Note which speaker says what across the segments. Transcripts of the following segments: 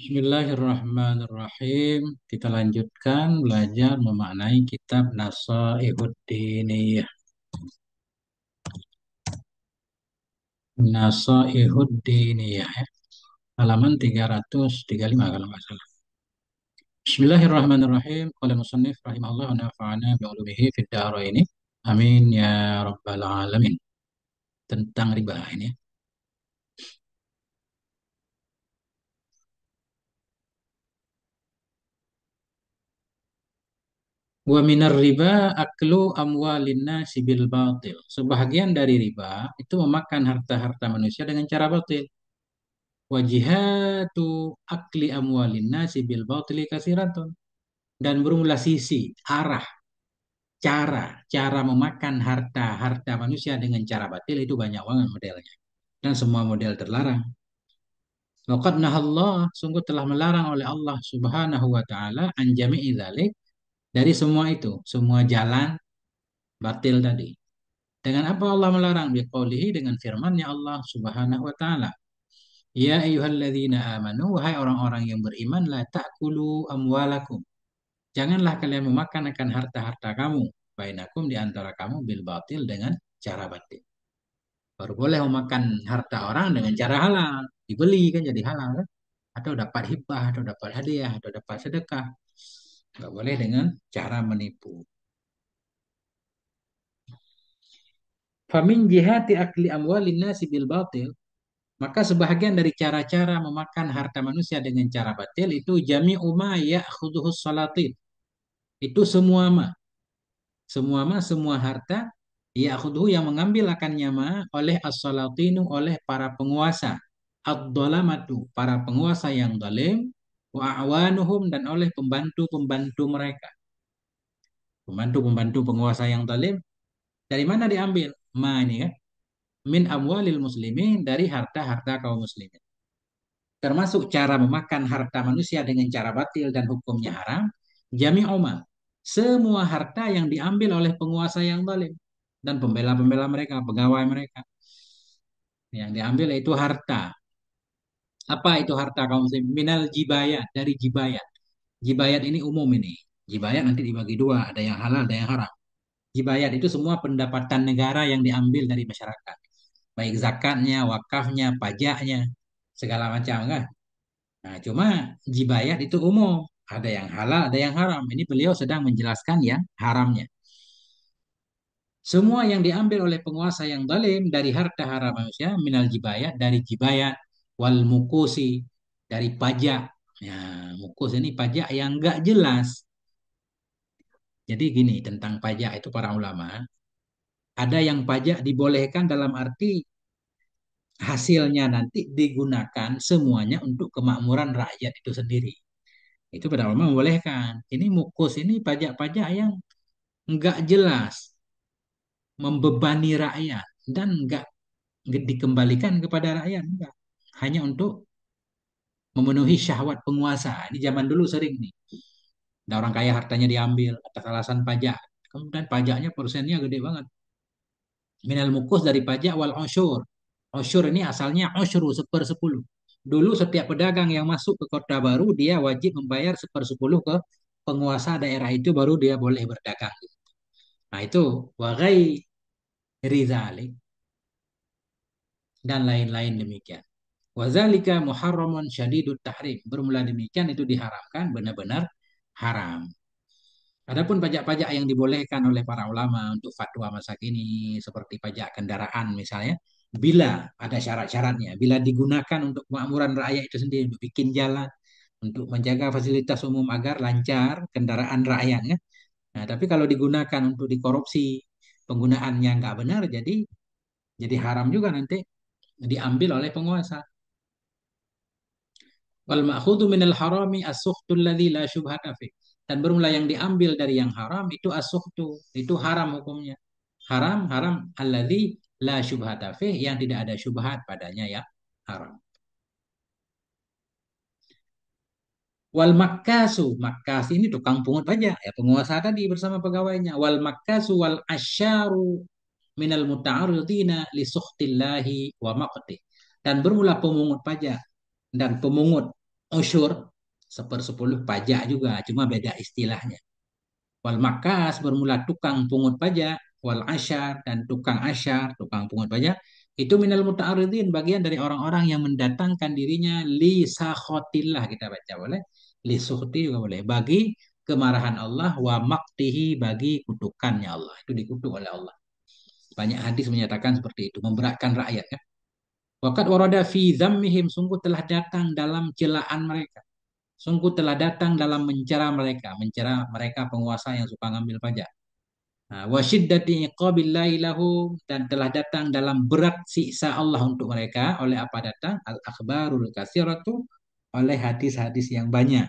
Speaker 1: Bismillahirrahmanirrahim. Kita lanjutkan belajar memaknai kitab Nasaihud Diniyah. Nasaihud Diniyah ya. Halaman 335 kalau nggak salah. Bismillahirrahmanirrahim. Qala musannif rahimahullah wa nafa'ana bi'ulumihi fid dharaini. Amin ya rabbal alamin. Tentang riba ini. Wa minar riba aklu amwalin nasi bil batil. Sebahagian dari riba itu memakan harta-harta manusia dengan cara batil. Wajihatu akli amwalin nasi bil batili kasiratun. Dan bermula sisi, arah, cara memakan harta-harta manusia dengan cara batil itu banyak banget modelnya. Dan semua model terlarang. Waqad nahallah, sungguh telah melarang oleh Allah subhanahu wa ta'ala an jami'i dzalik, dari semua itu, semua jalan batil tadi. Dengan apa Allah melarang? Biqaulihi, dengan firman-Nya Allah subhanahu wa ta'ala. Ya ayyuhalladzina amanu, wahai orang-orang yang beriman, la ta'kulu amwalakum. Janganlah kalian memakan akan harta-harta kamu, bainakum, di antara kamu, bil batil, dengan cara batil. Baru boleh memakan harta orang dengan cara halal, dibeli kan jadi halal kan? Atau dapat hibah, atau dapat hadiah, atau dapat sedekah. Nggak boleh dengan cara menipu. Famin jihati akli amwalin nasi bil batil, maka sebahagian dari cara-cara memakan harta manusia dengan cara batil itu jami'u ma ya'khudhuhus salatin. Itu semua harta ya'khudhu, yang mengambil akannya oleh as-salatinu, oleh para penguasa, ad-dhalamatu, para penguasa yang zalim, wa a'wanuhum, dan oleh pembantu-pembantu mereka. Pembantu-pembantu penguasa yang zalim dari mana diambil? Ma ini kan, min amwalil muslimin, dari harta-harta kaum muslimin. Termasuk cara memakan harta manusia dengan cara batil dan hukumnya haram, jami oma, semua harta yang diambil oleh penguasa yang zalim dan pembela-pembela mereka, pegawai mereka. Yang diambil itu harta. Apa itu harta kaum muslim? Minal jibayat, dari jibayat. Jibayat ini umum ini. Jibayat nanti dibagi dua, ada yang halal, ada yang haram. Jibayat itu semua pendapatan negara yang diambil dari masyarakat. Baik zakatnya, wakafnya, pajaknya, segala macam kan. Nah, cuma jibayat itu umum. Ada yang halal, ada yang haram. Ini beliau sedang menjelaskan yang haramnya. Semua yang diambil oleh penguasa yang zalim dari harta haram manusia, minal jibayat, dari jibayat, wal mukusi, dari pajak. Ya, mukus ini pajak yang nggak jelas. Jadi gini, tentang pajak itu para ulama, ada yang pajak dibolehkan dalam arti hasilnya nanti digunakan semuanya untuk kemakmuran rakyat itu sendiri. Itu pada ulama membolehkan. Ini mukus, ini pajak-pajak yang nggak jelas, membebani rakyat, dan nggak dikembalikan kepada rakyat, enggak. Hanya untuk memenuhi syahwat penguasa. Ini zaman dulu sering nih. Ada orang kaya hartanya diambil atas alasan pajak. Kemudian pajaknya persennya gede banget. Minal mukus, dari pajak, wal osyur. Osyur ini asalnya osyuru, sepersepuluh. Dulu setiap pedagang yang masuk ke kota baru, dia wajib membayar sepersepuluh ke penguasa daerah itu, baru dia boleh berdagang. Nah itu wagai rizalik, dan lain-lain demikian. Wazalika muharramun syadidut tahrim. Bermula demikian itu diharamkan, benar-benar haram. Adapun pajak-pajak yang dibolehkan oleh para ulama untuk fatwa masa kini, seperti pajak kendaraan misalnya, bila ada syarat-syaratnya, bila digunakan untuk kemakmuran rakyat itu sendiri, untuk bikin jalan, untuk menjaga fasilitas umum agar lancar kendaraan rakyatnya. Nah, tapi kalau digunakan untuk dikorupsi, penggunaannya nggak benar, jadi haram juga nanti diambil oleh penguasa. Wal ma'khudhu minal harami as-sukhtu alladhi la syubhata fi. Dan bermula yang diambil dari yang haram itu as-sukhtu, itu haram hukumnya. Haram, haram alladhi la syubhata fi, yang tidak ada syubhat padanya, ya haram. Wal makkasu, makkas ini tukang pungut pajak, ya penguasa tadi bersama pegawainya. Wal makkasu wal asyaru minal muta'arridina li sukhtillahi wa maqtih. Dan bermula pemungut pajak dan pemungut. usyur, sepersepuluh pajak juga, cuma beda istilahnya. Wal makas bermula tukang pungut pajak, wal asyar dan tukang asyar, tukang pungut pajak, itu minal muta'aridin, bagian dari orang-orang yang mendatangkan dirinya li sakhotillah, kita baca boleh, li sukhti juga boleh, bagi kemarahan Allah, wa maktihi, bagi kutukannya Allah, itu dikutuk oleh Allah. Banyak hadis menyatakan seperti itu, memberatkan rakyat kan. Waqad warada fi dhammihim, sungguh telah datang dalam celaan mereka. Sungguh telah datang dalam mencela mereka penguasa yang suka ngambil pajak. Nah, wa syiddati iqabillahi lahum, dan telah datang dalam berat siksa Allah untuk mereka oleh apa datang? Al-akhbarul katsiratu, oleh hadis-hadis yang banyak.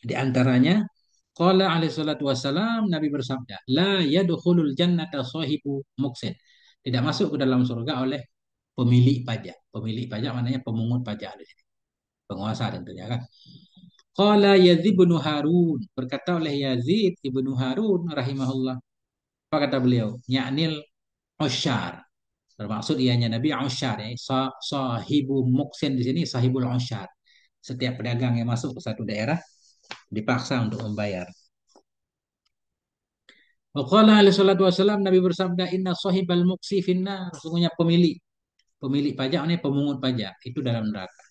Speaker 1: Di antaranya qala alaihi salatu wassalam, Nabi bersabda, la yadkhulul jannata sahibu muksin. Tidak masuk ke dalam surga oleh pemilik pajak. Pemilik pajak maknanya pemungut pajak di sini. Penguasa tentunya kan. Qala Yazid bin Harun, berkata oleh Yazid ibnu Harun rahimahullah. Apa kata beliau? Ya'nil usyar. Bermaksud ianya Nabi usyar, ya. Sahibu muksin di sini sahibul usyar. Setiap pedagang yang masuk ke satu daerah dipaksa untuk membayar. Waqala alaihi salatu wasallam, Nabi bersabda, inna sahibal muksi finnar, sesungguhnya pemilik pajak ini pemungut pajak itu dalam neraka.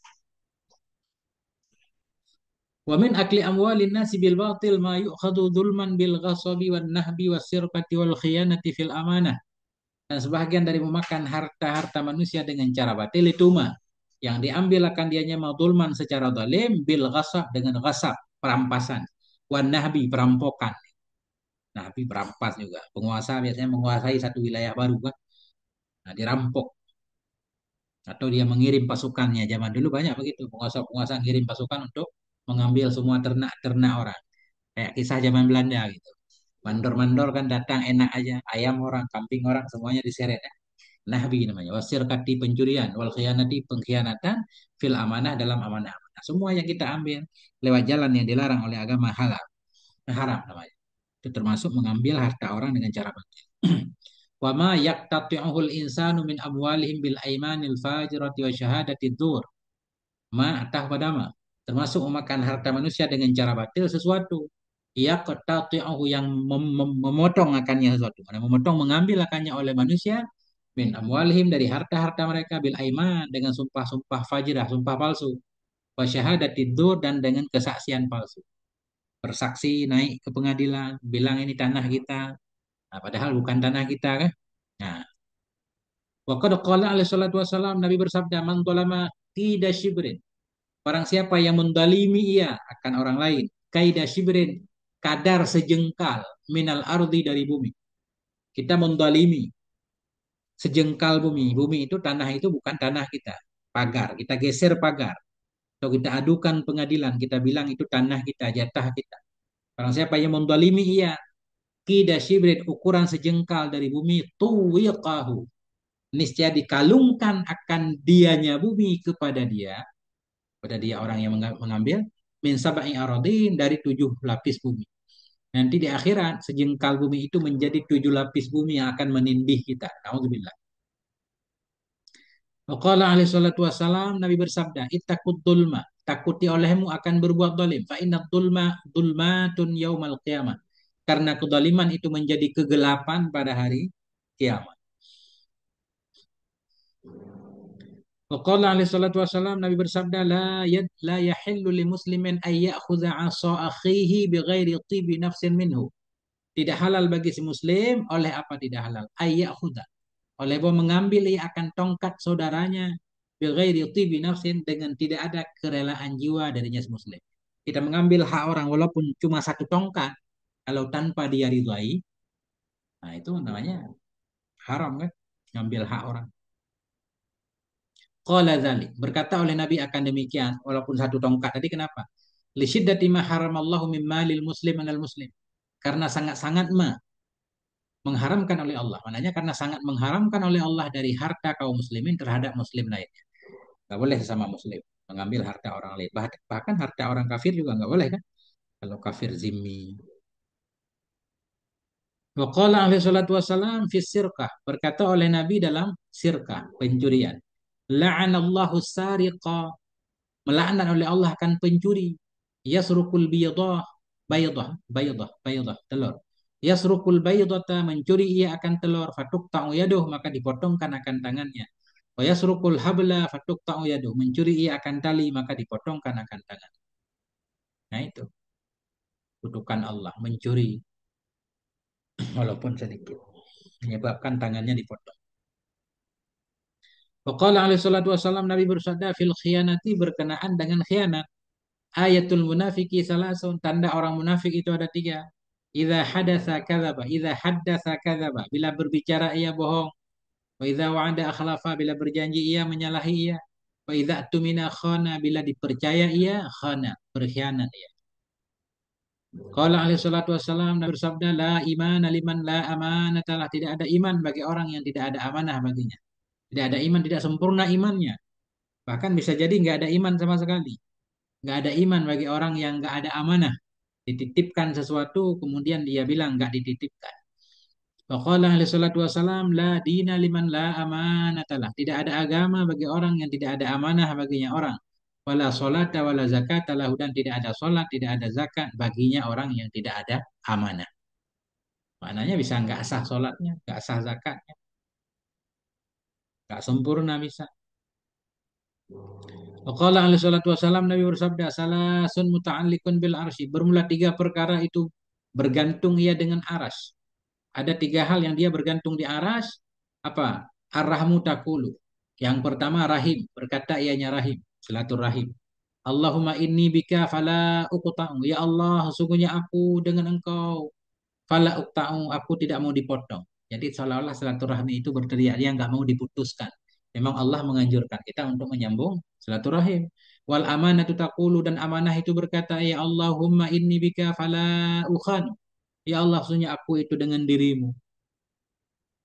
Speaker 1: Wa min akli amwalin nasi bil batil ma yu'khadhu dzulman bil ghasabi wan nahbi was sirqati wal khiyanati fil amanah. Dan sebahagian dari memakan harta-harta manusia dengan cara batil itu mah yang diambil akan dianya madulman secara zalim, bil ghasab, dengan ghasab, perampasan, wan nahbi, perampokan. Nahbi perampas juga. Penguasa biasanya menguasai satu wilayah baru kan. Nah, dirampok atau dia mengirim pasukannya. Zaman dulu banyak begitu, penguasa-penguasa ngirim pasukan untuk mengambil semua ternak-ternak orang. Kayak kisah zaman Belanda gitu. Mandor-mandor kan datang enak aja, ayam orang, kambing orang, semuanya diseret. Ya. Nahbi namanya. Wasir kati pencurian, wal khianati pengkhianatan, fil amanah dalam amanah. Nah, semua yang kita ambil lewat jalan yang dilarang oleh agama halal, haram namanya. Itu termasuk mengambil harta orang dengan cara batil. Wa ma yaqtati'uhul insanu min amwalihim bil aimanil fajirati wa syahadati dzur. Ma atah pada ma. Termasuk memakan harta manusia dengan cara batil sesuatu. Ia qatati'uhu yang memotong akannya sesuatu. Memotong, mengambil akannya oleh manusia min amwalihim dari harta-harta mereka bil aiman dengan sumpah-sumpah fajirah, sumpah palsu. Wa syahadati dzur, dan dengan kesaksian palsu. Bersaksi naik ke pengadilan, bilang ini tanah kita, nah, padahal bukan tanah kita kan. Nah, wa qad qala alaihi salatu wasalam, Nabi bersabda, man zalama qida shibrin, barang siapa yang mendalimi ia akan orang lain, kaida shibrin, kadar sejengkal, minal ardi, dari bumi. Kita mendalimi sejengkal bumi. Bumi itu, tanah itu bukan tanah kita. Pagar, kita geser pagar. Atau kita adukan pengadilan, kita bilang itu tanah kita, jatah kita. Barang siapa yang mendalimi ia kida shibrin, ukuran sejengkal dari bumi, tuwiqahu, niscaya dikalungkan akan dianya bumi kepada dia orang yang mengambil, min sab'i aradin, dari 7 lapis bumi. Nanti di akhirat sejengkal bumi itu menjadi 7 lapis bumi yang akan menindih kita. Nauzubillah. Waqala alaihi salatu wassalam, Nabi bersabda, ittaqud dulma, takuti olehmu akan berbuat zalim. Fa inna dulma dulmatun yaumal qiyamah. Karena kedaliman itu menjadi kegelapan pada hari kiamat. Waqala alaihi salatu wassalam, Nabi bersabda, la yahillu li muslimin ay ya'khudha 'asa akhihi bighairi tibi nafsin minhu. Tidak halal bagi si muslim, oleh apa tidak halal? Ay ya'khudha, oleh bahwa mengambil ia akan tongkat saudaranya, bighairi tibi nafsin, dengan tidak ada kerelaan jiwa darinya si muslim. Kita mengambil hak orang walaupun cuma satu tongkat, kalau tanpa dia ridhai, nah itu namanya haram kan? Ngambil hak orang. Qala dzalik, berkata oleh Nabi akan demikian, walaupun satu tongkat tadi, kenapa? Li syiddati ma haramallahu min malil muslim anal muslim. Karena sangat-sangat mengharamkan oleh Allah. Maknanya karena sangat mengharamkan oleh Allah dari harta kaum muslimin terhadap muslim lainnya. Gak boleh sesama muslim mengambil harta orang lain. Bahkan harta orang kafir juga gak boleh kan? Kalau kafir zimmi. Wa qala alaihi salatu wassalam fi sirqah, berkata oleh Nabi dalam sirqah, pencurian. La'anallahu sariqa, melaknat oleh Allah akan pencuri. Yasrukul biyadah, baydah, telur. Yasrukul baydata, mencuri ia akan telur, fatuqta'u yaduh, maka dipotongkan akan tangannya. Wa yasrukul habla fatuqta'u yaduh, mencuri ia akan tali, maka dipotongkan akan tangan. Nah itu kutukan Allah, mencuri walaupun sedikit, menyebabkan tangannya dipotong. Waqala alaihi salatu wassalam, Nabi bersabda, fil khiyanati, berkenaan dengan khianat. Ayatul munafiki salasun, tanda orang munafik itu ada tiga. Idza haddatsa kadzaba, bila berbicara ia bohong. Wa idza wa'ada akhlafa, bila berjanji ia menyalahi ia. Wa idza tumina khana, bila dipercaya ia khana, berkhianat ia. Qala alaihi salatu wassalam, Nabi bersabda, la imana liman la amanatalah, tidak ada iman bagi orang yang tidak ada amanah baginya. Tidak ada iman, tidak sempurna imannya. Bahkan bisa jadi nggak ada iman sama sekali. Nggak ada iman bagi orang yang nggak ada amanah. Dititipkan sesuatu, kemudian dia bilang nggak dititipkan. Waqala alaihi salatu wassalam, la dina liman la amanatalah. Tidak ada agama bagi orang yang tidak ada amanah baginya orang. Wala solata wala zakat lahu, dan tidak ada solat, tidak ada zakat baginya orang yang tidak ada amanah. Maknanya bisa nggak sah solatnya, nggak sah zakatnya, nggak sempurna bisa. Waqala alaihi salatu wassalam, Nabi bersabda, salasun muta'alliqun bil arsy. Bermula tiga perkara itu bergantung ia dengan aras. Ada tiga hal yang dia bergantung di aras. Apa? Ar-rahmu takulu. Yang pertama rahim. Berkata ianya rahim. Silaturahim. Allahumma inni bika fala uqta'u. Ya Allah, sungguhnya aku dengan engkau. Fala uqta'u. Aku tidak mau dipotong. Jadi seolah-olah silaturahmi itu berteriak. Dia nggak mau diputuskan. Memang Allah menganjurkan kita untuk menyambung silaturahim. Wal amanatu taqulu, dan amanah itu berkata, ya Allahumma inni bika fala ukhan. Ya Allah, sesungguhnya aku itu dengan dirimu.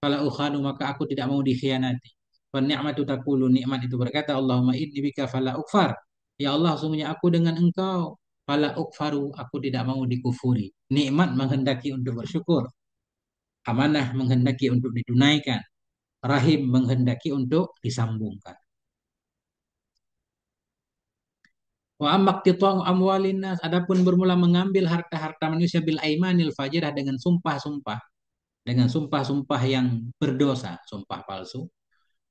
Speaker 1: Fala ukhanu, maka aku tidak mau dikhianati. Wa ni'matu taqulu, nikmat itu berkata, Allahumma inni bika fala ukfar. Ya Allah, sesungguhnya aku dengan engkau. Fala ukfaru, aku tidak mau dikufuri. Nikmat menghendaki untuk bersyukur. Amanah menghendaki untuk ditunaikan. Rahim menghendaki untuk disambungkan. Wa ammaktita'u amwalin nas, adapun bermula mengambil harta-harta manusia bil aimanil fajirah, dengan sumpah-sumpah, dengan sumpah-sumpah yang berdosa, sumpah palsu.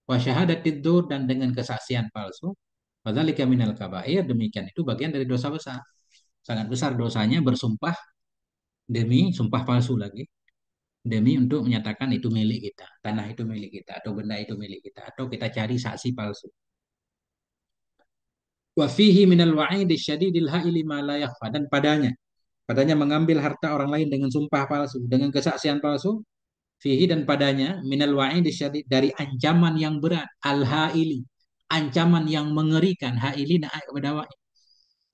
Speaker 1: Wa syahadatid dzur, dan dengan kesaksian palsu. Fadzalika minal kabair, demikian itu bagian dari dosa besar. Sangat besar dosanya bersumpah demi sumpah palsu lagi, demi untuk menyatakan itu milik kita, tanah itu milik kita, atau benda itu milik kita, atau kita cari saksi palsu. Wa fihi minal wa'idi syadidil ha'ili ma la yakhfa, dan padanya mengambil harta orang lain dengan sumpah palsu, dengan kesaksian palsu. Fihi, dan padanya minal wa'idi syadid, dari ancaman yang berat, al ha'ili, ancaman yang mengerikan, ha'ili na kepada wa'id,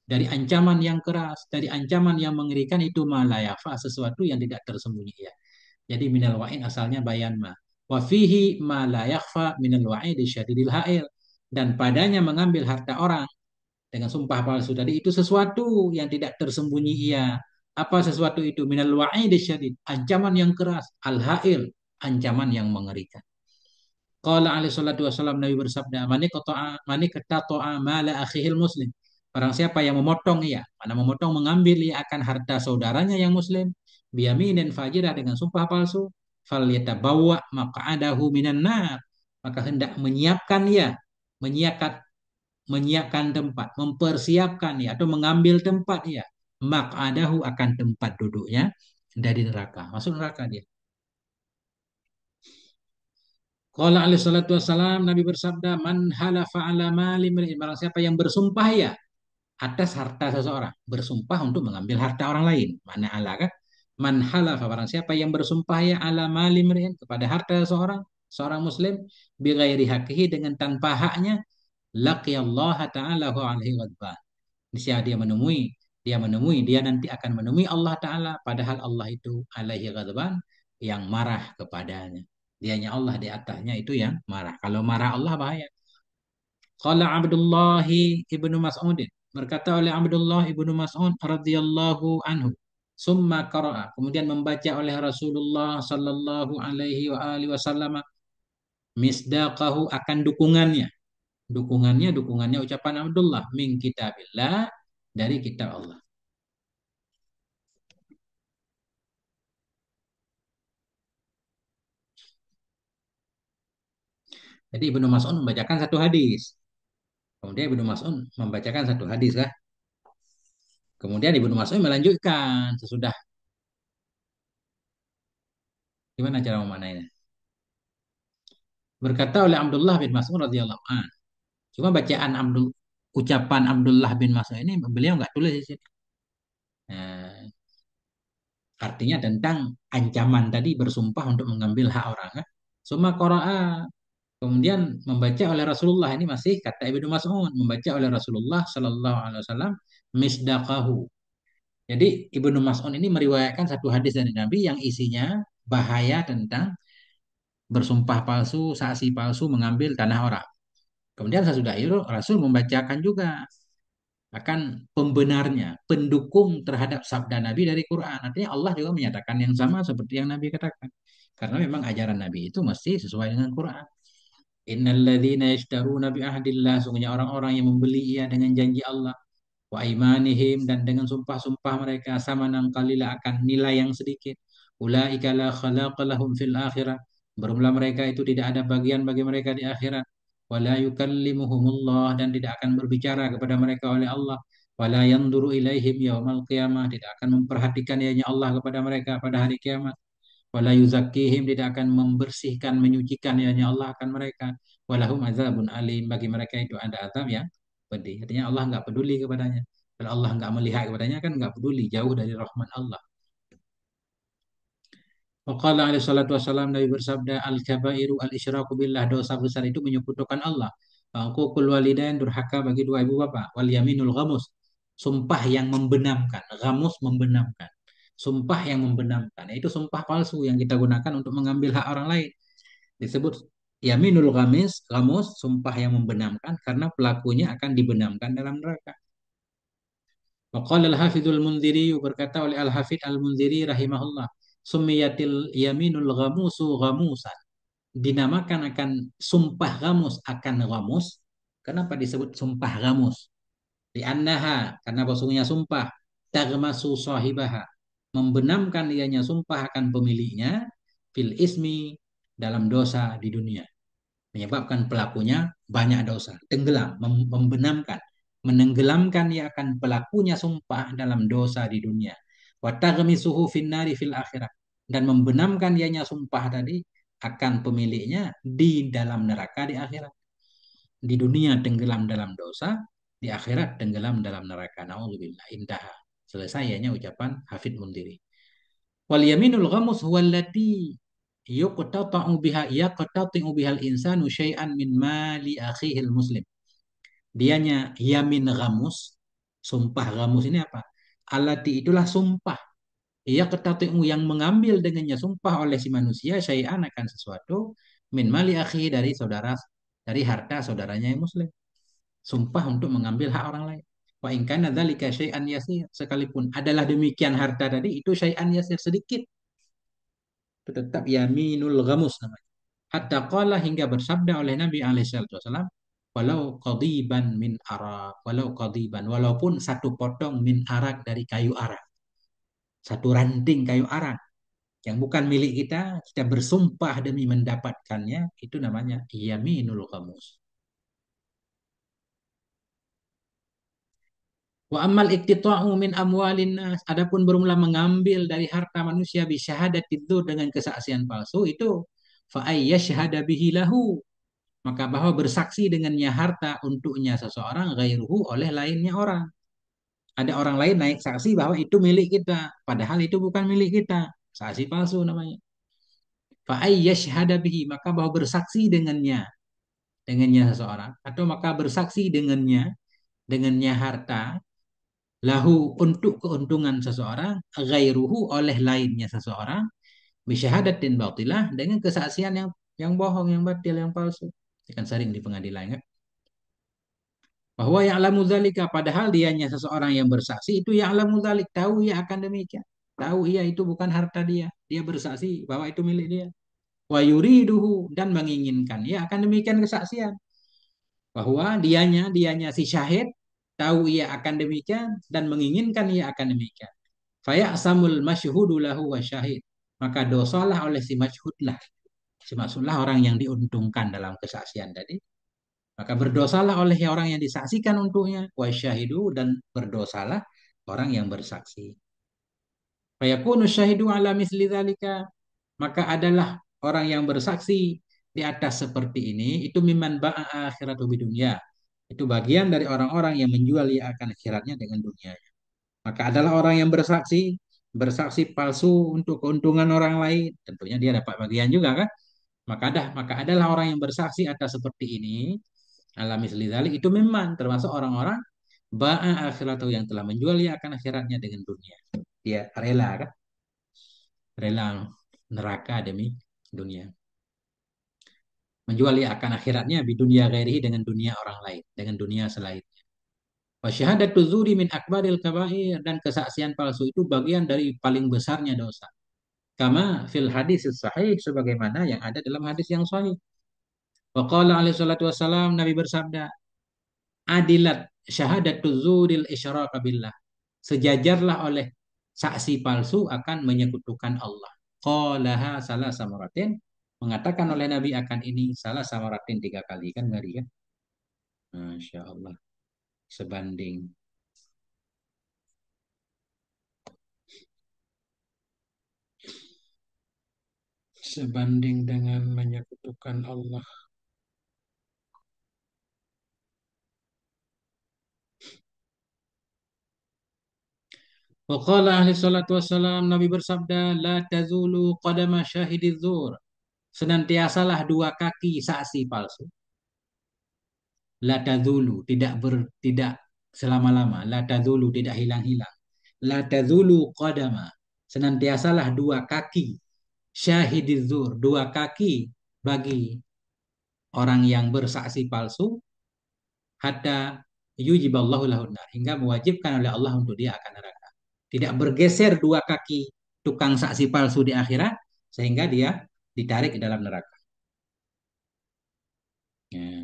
Speaker 1: dari ancaman yang keras, dari ancaman yang mengerikan, itu ma la yakhfa, sesuatu yang tidak tersembunyi ya. Jadi minal wa'id asalnya bayan ma. Wa fihi ma la yakhfa minal wa'idi syadidil ha'il, dan padanya mengambil harta orang dengan sumpah palsu tadi, itu sesuatu yang tidak tersembunyi ia. Apa sesuatu itu? Minal wa'id syadid, ancaman yang keras, al-ha'il, ancaman yang mengerikan. Qala alaihi salatu wasallam, Nabi bersabda, man iqtata'a mala akhihil muslim. Barang siapa yang memotong ia, mana memotong, mengambil ia akan harta saudaranya yang muslim, biyaminin fajirah, dengan sumpah palsu, fal yatabawwa maq'adahu minan nar, maka hendak menyiapkan ia, menyiapkan menyiapkan tempat, mempersiapkan ya, atau mengambil tempat ya, maq'adahu, akan tempat duduknya dari neraka, masuk neraka dia. Qala alaihi salatu wassalam, Nabi bersabda, man halafa ala mali imri'in, barang siapa yang bersumpah ya atas harta seseorang, bersumpah untuk mengambil harta orang lain. Mana ala kan? Man halafa, barang siapa yang bersumpah ya ala mali imri'in, kepada harta seseorang, seorang muslim, bi ghairi haqqihi, dengan tanpa haknya, laqiyallaha ta'ala wa alaihi ghadban. Niscaya dia nanti akan menemui Allah Ta'ala, padahal Allah itu alaihi ghadban, yang marah kepadanya. Dianya Allah, di atasnya itu yang marah. Kalau marah Allah bahaya. Qala Abdullah ibnu Mas'ud, berkata oleh Abdullah ibnu Mas'ud radhiyallahu anhu, summa qara'a, kemudian membaca oleh Rasulullah sallallahu alaihi wa alihi wasallam, misdaqahu, akan dukungannya, Dukungannya ucapan Abdullah min kitabillah, dari kitab Allah. Jadi Ibnu Mas'ud membacakan satu hadis. Kemudian Ibnu Mas'ud membacakan satu hadis kah? Kemudian Ibnu Mas'ud melanjutkan sesudah, gimana cara memaknainya? Berkata oleh Abdullah bin Mas'ud radhiyallahu an. Cuma bacaan ucapan Abdullah bin Mas'ud ini beliau nggak tulis di sini. Nah, artinya tentang ancaman tadi bersumpah untuk mengambil hak orang kan? Suma qara'a, kemudian membaca oleh Rasulullah, ini masih kata Ibnu Mas'ud, membaca oleh Rasulullah Sallallahu Alaihi Wasallam misdaqahu. Jadi Ibnu Mas'ud ini meriwayatkan satu hadis dari Nabi yang isinya bahaya tentang bersumpah palsu, saksi palsu mengambil tanah orang. Kemudian sesudah itu Rasul membacakan juga akan pembenarnya, pendukung terhadap sabda Nabi dari Quran. Artinya Allah juga menyatakan yang sama seperti yang Nabi katakan. Karena memang ajaran Nabi itu mesti sesuai dengan Quran. Innalladzina yashtaruna bi ahdillah, sungguhnya orang-orang yang membeli ia dengan janji Allah, wa imanihim, dan dengan sumpah-sumpah mereka, sama qalila, akan nilai yang sedikit. Ulaika la khalaqa lahum fil akhirah, berumlah mereka itu tidak ada bagian bagi mereka di akhirat. Wala yukallimuhumullah, dan tidak akan berbicara kepada mereka oleh Allah. Wala yanzuru ilaihim yaumal qiyamah, tidak akan memperhatikan ianya Allah kepada mereka pada hari kiamat. Wala yuzakkihim, tidak akan membersihkan, menyucikan ianya Allah akan mereka. Walahum azabun alim, bagi mereka itu ada azab yang pedih. Artinya Allah nggak peduli kepadanya. Kalau Allah nggak melihat kepadanya kan nggak peduli, jauh dari rahmat Allah. Waqala alaihi salatu wassalam, Nabi bersabda, al-kabairu al-isyraku billah, dosa besar itu menyekutukan Allah. Uququl walidain, durhaka bagi dua ibu bapak. Wal yaminul ghamus, sumpah yang membenamkan. Ghamus, membenamkan. Sumpah yang membenamkan, yaitu sumpah palsu yang kita gunakan untuk mengambil hak orang lain. Disebut yaminul ghamis, ghamus, sumpah yang membenamkan, karena pelakunya akan dibenamkan dalam neraka. Waqala al-Hafidhul Munziri, berkata oleh Al-Hafidh Al-Munziri rahimahullah, Sumiyatil yaminul ghamusu ghamusan. Dinamakan akan sumpah ghamus akan ghamus. Kenapa disebut sumpah ghamus? Li'annaha, karena sesungguhnya sumpah, taghmasu sahibaha, membenamkan ianya sumpah akan pemiliknya, fil ismi, dalam dosa di dunia, menyebabkan pelakunya banyak dosa, tenggelam, membenamkan, menenggelamkan ia akan pelakunya sumpah dalam dosa di dunia. Wa taghmisuhu finnari fil akhirah, dan membenamkan ianya sumpah tadi akan pemiliknya di dalam neraka di akhirat. Di dunia tenggelam dalam dosa, di akhirat tenggelam dalam neraka. Nauzubillah. Indah. Selesai ianya ucapan Hafid Mundiri. Wal yaminul ghamus huwa allati yuqtata'u biha yaqtati'u bihal insanu syai'an min mali akhihil muslim. Dianya yamin ghamus, sumpah ghamus ini apa? Allati itulah sumpah. Ia ketati'u yang mengambil dengannya sumpah oleh si manusia syai'an akan sesuatu min mali akhi, dari saudara, dari harta saudaranya yang muslim. Sumpah untuk mengambil hak orang lain. Wa in kana dzalika syai'an yasir, sekalipun adalah demikian harta tadi itu syai'an yasir, sedikit, itu tetap yaminul ghamus namanya. Hatta qala, hingga bersabda oleh Nabi alaihi salatu wasallam, walau qadiban min arak, walau qadiban, walaupun satu potong min arak, dari kayu arak, satu ranting kayu arak yang bukan milik kita, kita bersumpah demi mendapatkannya, itu namanya yaminul ghamus. Wa amal iqtita'u min amwalin nas, adapun bermula mengambil dari harta manusia bi syahadati dzur, dengan kesaksian palsu, itu fa ayyashhada bihi lahu, maka bahwa bersaksi dengannya harta untuknya seseorang, ghairuhu, oleh lainnya orang. Ada orang lain naik saksi bahwa itu milik kita, padahal itu bukan milik kita. Saksi palsu namanya. Fa ayyashhada bihi, maka bahwa bersaksi dengannya seseorang, atau maka bersaksi dengannya harta, lahu, untuk keuntungan seseorang, ghairuhu, oleh lainnya seseorang, bisyahadatin batilah, dengan kesaksian yang bohong, yang batil, yang palsu. Kan sering di pengadilan kan, bahwa ya'lamu dzalika, padahal dianya seseorang yang bersaksi itu ya'lamu dzalik, tahu ia akan demikian, tahu ia itu bukan harta dia, dia bersaksi bahwa itu milik dia. Wa yuriduhu, dan menginginkan ia akan demikian kesaksian. bahwa dianya si syahid tahu ia akan demikian dan menginginkan ia akan demikian. Fayaqsamul masyhudu lahu wa syahid. Maka dosalah oleh si masyhud lah. Si masyhud lah orang yang diuntungkan dalam kesaksian tadi. Maka berdosalah oleh orang yang disaksikan untuknya, wa syahidu, dan berdosalah orang yang bersaksi. Fayakunu syahidu ala misli dzalika, maka adalah orang yang bersaksi di atas seperti ini itu mimman ba'a akhiratu bidunya. Itu bagian dari orang-orang yang menjual ia akan akhiratnya dengan dunia. Maka adalah orang yang bersaksi, bersaksi palsu untuk keuntungan orang lain, tentunya dia dapat bagian juga kan? Maka adalah orang yang bersaksi atas seperti ini, alami selidalik itu memang termasuk orang-orang ba'a akhiratu yang telah menjual ia akan akhiratnya dengan dunia. Dia rela kan? Rela neraka demi dunia. Menjual ia akan akhiratnya di dunia gairihi dengan dunia orang lain, dengan dunia selain. Wa syahadatu zuri min akbaril kabair, dan kesaksian palsu itu bagian dari paling besarnya dosa. Kama fil hadis sahih, sebagaimana yang ada dalam hadis yang sahih. Wa qala alaihi salatu wassalam, Nabi bersabda, adilat syahadatu zuril isyraka billah. Sejajarlah oleh saksi palsu akan menyekutukan Allah. Qalaha salah samaratin, mengatakan oleh Nabi akan ini salah samaratin 3 kali, kan ngeri kan? Masya Allah, sebanding sebanding dengan menyekutukan Allah. Waqala ahli salatu wassalam, Nabi bersabda, la tazulu qadama syahidiz zur. Senantiasalah 2 kaki saksi palsu. La tazulu, tidak selama-lama. La tazulu, tidak hilang-hilang. La tazulu qadama. Senantiasalah 2 kaki syahidiz zur. 2 kaki bagi orang yang bersaksi palsu, hatta yujiballahu lahun nar, hingga mewajibkan oleh Allah untuk dia akan neraka. Tidak bergeser 2 kaki tukang saksi palsu di akhirat sehingga dia ditarik ke dalam neraka. Ya.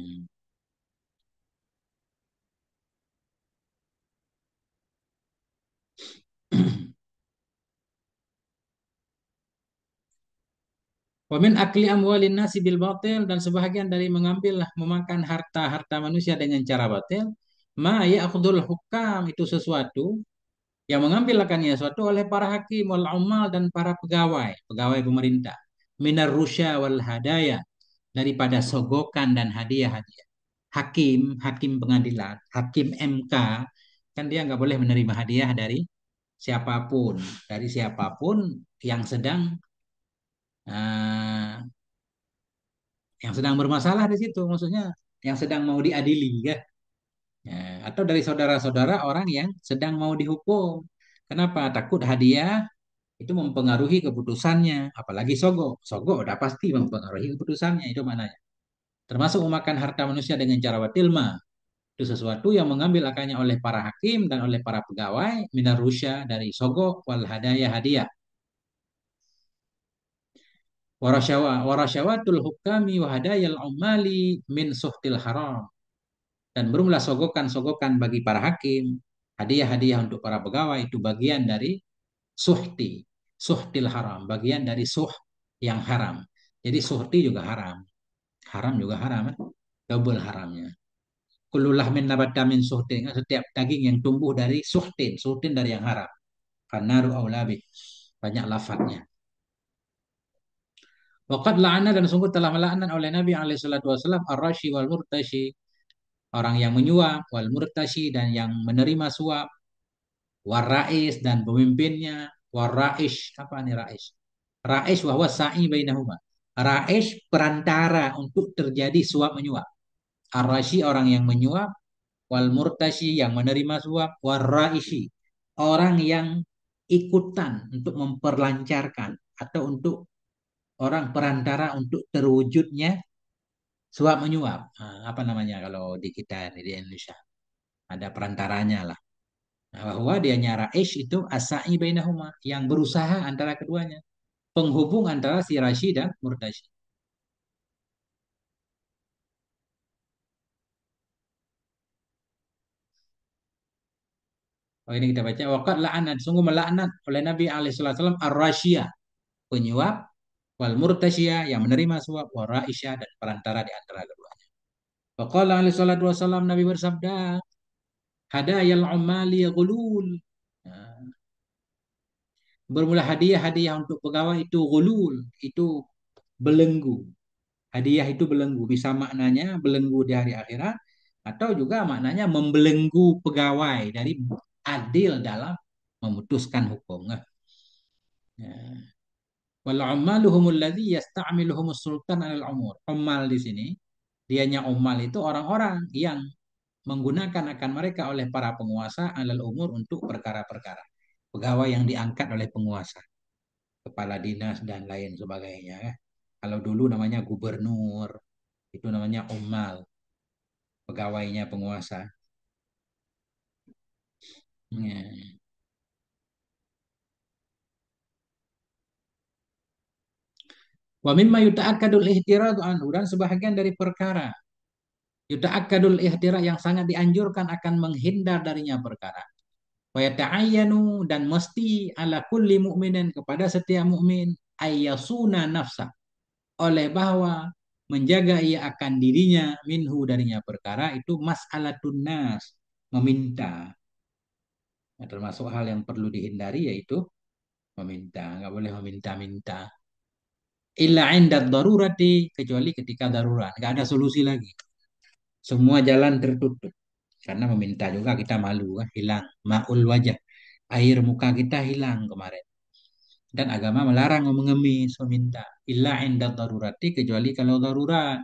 Speaker 1: Wamin akli amwalin nasi bil batil, dan sebahagian dari mengambil memakan harta-harta manusia dengan cara batil, ma ya'khudul hukam, itu sesuatu yang mengambil akannya suatu oleh para hakim wal umal dan para pegawai, pegawai pemerintah, minar rusya wal hadaya, daripada sogokan dan hadiah-hadiah. Hakim pengadilan, hakim MK, kan dia nggak boleh menerima hadiah siapapun, dari siapapun yang uh, sedang bermasalah di situ, maksudnya yang sedang mau diadili, kan? Ya, atau dari saudara-saudara orang yang sedang mau dihukum. Kenapa? Takut hadiah itu mempengaruhi keputusannya, apalagi sogok. Sogok udah pasti mempengaruhi keputusannya, itu maknanya. Termasuk memakan harta manusia dengan cara batil mah. Itu sesuatu yang mengambil akannya oleh para hakim dan oleh para pegawai minar rusya, dari sogok wal hadaya hadiah. Warasyawatul hukami wa hadayal umali min suhtil haram. Dan berumlah sogokan-sogokan bagi para hakim, hadiah-hadiah untuk para pegawai itu bagian dari suhti, suhtil haram, bagian dari yang haram. Jadi suhti juga haram, haram juga haram, double haramnya. Kullu lahmin nabata min suhtin, setiap daging yang tumbuh dari suhtin, suhtin dari yang haram. Fanaru aulabi, banyak lafadznya. Waqad la'ana, dan sungguh telah melaknat oleh Nabi alaihi salatu wasallam ar-rashi wal murtashi, orang yang menyuap, wal murtashi, dan yang menerima suap, warais, dan pemimpinnya, warais, apa nih rais? Rais wahwa sa'i bainahuma. Rais perantara untuk terjadi suap menyuap. Ar-rashi orang yang menyuap, wal murtashi yang menerima suap, wal raisi orang yang ikutan untuk memperlancarkan atau untuk orang perantara untuk terwujudnya suap menyuap. Nah, apa namanya kalau di kita di Indonesia? Ada perantaranya lah. Nah, bahwa dia nyara ish itu asai bainahuma, yang berusaha antara keduanya, penghubung antara si Rashi dan Murtashi. Oh ini kita baca. Waqad la'anat, sungguh melaknat oleh Nabi alaihi wasallam ar-rasyia, penyuap, wal murtasyia yang menerima suap, wa raisya dan perantara di antara keduanya. Waqala alaihi salatu wasallam, Nabi bersabda, hadayal umali ghulul. Nah, bermula hadiah-hadiah untuk pegawai itu ghulul, itu belenggu. Hadiah itu belenggu, bisa maknanya belenggu di hari akhirat atau juga maknanya membelenggu pegawai dari adil dalam memutuskan hukum. Nah, wal ummalu humul ladzi yasta'miluhumus sultan 'alal umur. Ummal di sini, dianya ummal itu orang-orang yang menggunakan akan mereka oleh para penguasa alal umur untuk perkara-perkara. Pegawai yang diangkat oleh penguasa, kepala dinas dan lain sebagainya. Kalau dulu namanya gubernur, itu namanya ummal, pegawainya penguasa. Ya. Wa mimma yuta'akkadul ihtiradu anhu, dan sebahagian dari perkara yuta'akkadul ihtira yang sangat dianjurkan akan menghindar darinya perkara. Wa yata'ayyanu, dan mesti ala kulli mu'minin kepada setiap mukmin ayyasuna nafsa, oleh bahwa menjaga ia akan dirinya minhu darinya perkara itu mas'alatun nas, meminta. Nah, termasuk hal yang perlu dihindari yaitu meminta, nggak boleh meminta-minta. Illa inda darurati, kecuali ketika darurat, nggak ada solusi lagi. Semua jalan tertutup. Karena meminta juga kita malu, kan? Hilang maul wajah, air muka kita hilang kemarin. Dan agama melarang mengemis, meminta. Illa inda darurati, kecuali kalau darurat.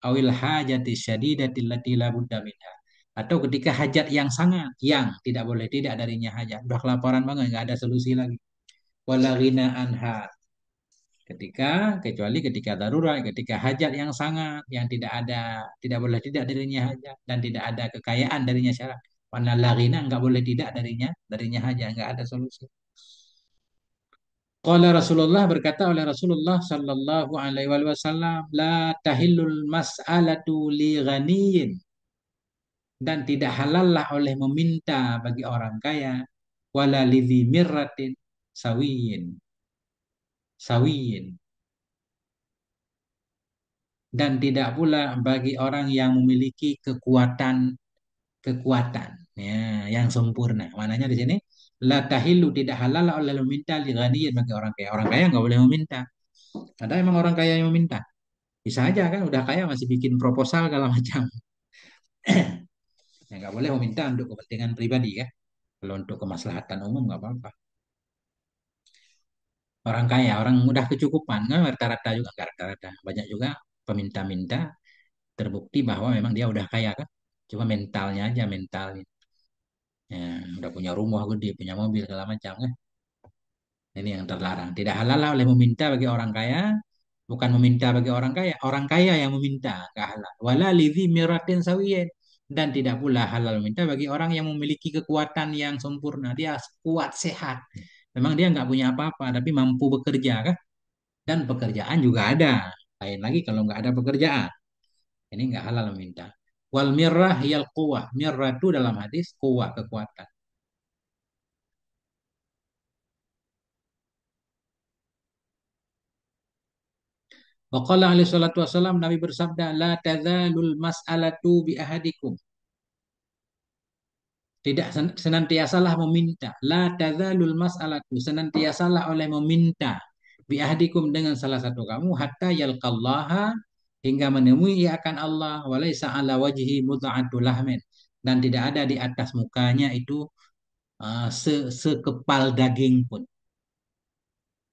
Speaker 1: Awil hajati syadidati allati la budda minha. Atau ketika hajat yang sangat, yang tidak boleh tidak darinya hajat. Udah kelaparan banget, nggak ada solusi lagi. Wala ghina anha, kecuali ketika darurat, ketika hajat yang sangat, yang tidak ada, tidak boleh tidak darinya hajat, dan tidak ada kekayaan darinya syarat. Wana larina, nggak boleh tidak darinya hajat, nggak ada solusi. Qala Rasulullah, berkata oleh Rasulullah sallallahu alaihi wasallam, la tahillul mas'alatu li ghaniyin, dan tidak halallah oleh meminta bagi orang kaya, wala lidhi mirratin sawiyin, sawiyin, dan tidak pula bagi orang yang memiliki kekuatan ya, yang sempurna. Maknanya di sini la tahilu, tidak halal oleh meminta li ghaniyin, bagi orang kaya. Orang kaya nggak boleh meminta. Ada emang orang kaya yang meminta? Bisa aja kan, udah kaya masih bikin proposal segala macam. Ya nggak boleh meminta untuk kepentingan pribadi ya. Kalau untuk kemaslahatan umum nggak apa-apa. Orang kaya, orang mudah kecukupan kan, rata-rata juga, nggak rata-rata, banyak juga peminta-minta terbukti bahwa memang dia udah kaya kan. Cuma mentalnya aja, mentalnya. Ya, udah punya rumah gede, punya mobil segala macam kan. Ini yang terlarang. Tidak halal oleh meminta bagi orang kaya, bukan meminta bagi orang kaya yang meminta, nggak halal. Wala lidhi miratin sawiyin, dan tidak pula halal meminta bagi orang yang memiliki kekuatan yang sempurna. Dia kuat, sehat. Memang dia nggak punya apa-apa, tapi mampu bekerja kan? Dan pekerjaan juga ada. Lain lagi kalau nggak ada pekerjaan. Ini nggak halal meminta. Wal mirrah yal quwah. Mirrah itu dalam hadis quwah, kekuatan. Waqala alaihi salatu wassalam, Nabi bersabda, la tazalul mas'alatu bi ahadikum. Tidak senantiasalah meminta. La tazalul mas'alatu, senantiasalah oleh meminta bi ahadikum dengan salah satu kamu hatta yalqallaha, hingga menemui ia akan Allah, walaysa ala wajhi mud'atu lahmin, dan tidak ada di atas mukanya itu sekepal daging pun.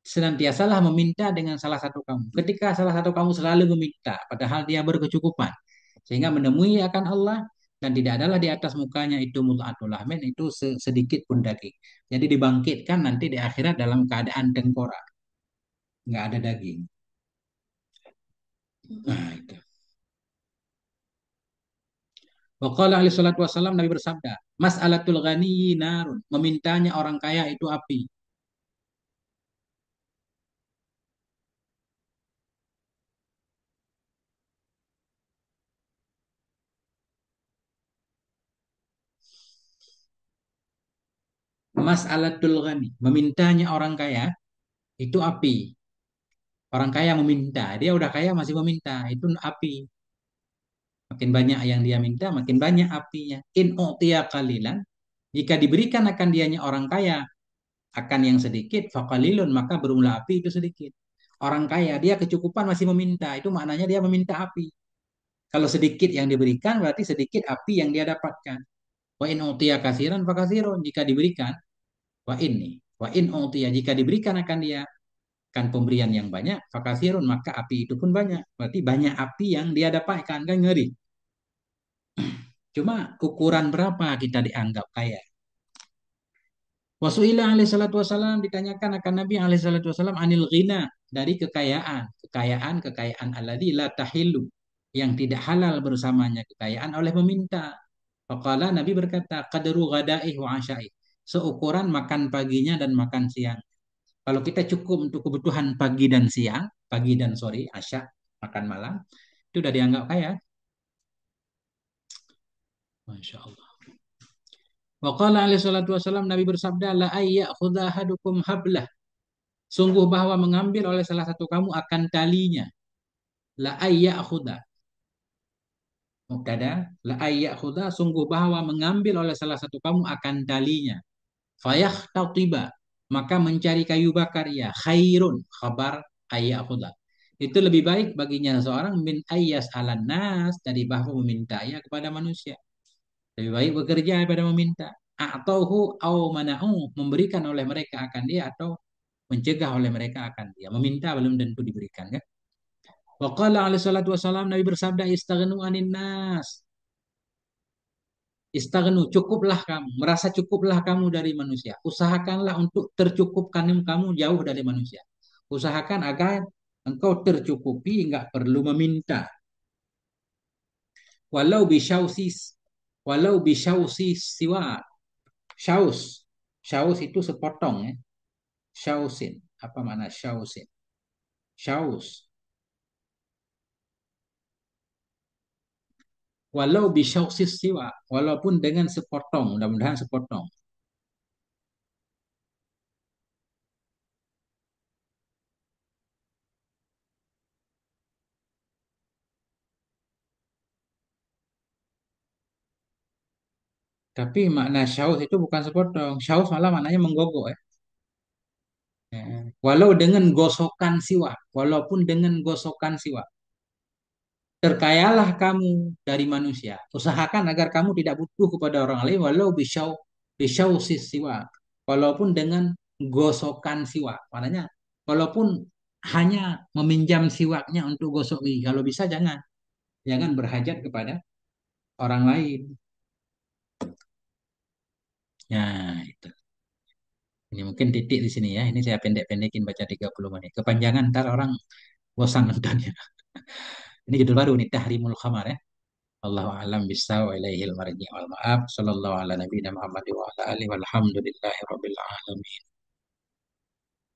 Speaker 1: Senantiasalah meminta dengan salah satu kamu. Ketika salah satu kamu selalu meminta, padahal dia berkecukupan, sehingga menemui akan Allah, dan tidak adalah di atas mukanya itu mut'atul lahmin, itu sedikit pun daging. Jadi dibangkitkan nanti di akhirat dalam keadaan tengkorak, nggak ada daging. Nah, itu. Waqala alaihi salatu wassalam, Nabi bersabda, mas'alatul ghani narun, memintanya orang kaya itu api. Mas'alatul ghani, memintanya orang kaya itu api. Orang kaya meminta, dia udah kaya masih meminta, itu api. Makin banyak yang dia minta, makin banyak apinya. In u'tiya qalilan, jika diberikan akan dianya orang kaya akan yang sedikit, faqalilun, maka berumlah api itu sedikit. Orang kaya dia kecukupan masih meminta, itu maknanya dia meminta api. Kalau sedikit yang diberikan berarti sedikit api yang dia dapatkan. Wa in utiya kasiran fakasirun, jika diberikan, wa in utiya, jika diberikan akan dia kan pemberian yang banyak, fakasirun, maka api itu pun banyak. Berarti banyak api yang dia dapatkan, kan ngeri. Cuma ukuran berapa kita dianggap kaya. Wasuila alaihi salatu wasalam, ditanyakan akan Nabi alaihi salatu wasalam anil ghina, dari kekayaan. Kekayaan alladzi la tahillu, yang tidak halal bersamanya kekayaan oleh meminta. Faqala, Nabi berkata, qadru ghadaih wa asyaih, seukuran makan paginya dan makan siang. Kalau kita cukup untuk kebutuhan pagi dan siang, pagi dan sore, asya, makan malam, itu udah dianggap kaya. Masya Allah. Wa qala alaihi salatu wasalam, Nabi bersabda, la ayya khudahadukum hablah, sungguh bahwa mengambil oleh salah satu kamu akan talinya. La ayya khuda, mubtada, la ayya khuda, sungguh bahwa mengambil oleh salah satu kamu akan talinya. Fayah tautiba, maka mencari kayu bakar ya, khairun, khabar ayya khuda. Itu lebih baik baginya seorang min ayyas alan nas, dari bahwa meminta ya kepada manusia. Lebih baik bekerja daripada meminta. A'tauhu au mana'u, memberikan oleh mereka akan dia atau mencegah oleh mereka akan dia. Meminta belum tentu diberikan, kan? Wa qala alaihi salatu wasalam, Nabi bersabda, istaghnu anin nas. Istaghnu, cukuplah kamu, merasa cukuplah kamu dari manusia. Usahakanlah untuk tercukupkan kamu jauh dari manusia. Usahakan agar engkau tercukupi, enggak perlu meminta. Walau bisyausis, walau bisyausis siwa. Syaus, syaus itu sepotong ya. Syausin, apa mana syausin? Syaus. Walau bisyausis siwa, walaupun dengan sepotong, mudah-mudahan sepotong. Tapi makna syaus itu bukan sepotong. Syaus malah maknanya menggogok ya. Ya. Walau dengan gosokan siwak, walaupun dengan gosokan siwak. Terkayalah kamu dari manusia. Usahakan agar kamu tidak butuh kepada orang lain, walau bisyau siwak. Walaupun dengan gosokan siwak. Maknanya, walaupun hanya meminjam siwaknya untuk gosok gigi. Kalau bisa jangan. Jangan berhajat kepada orang lain. Ya, itu. Ini mungkin titik di sini ya. Ini saya pendek-pendekin baca 30 menit. Kepanjangan ntar orang bosan nontonnya. Ini judul baru nih, Tahrimul Khamar ya. Allahu a'lam bissawab, wa ilaihil marji wal ma'ab. Sallallahu ala nabiyina Muhammad wa ala alihi walhamdulillahi rabbil alamin.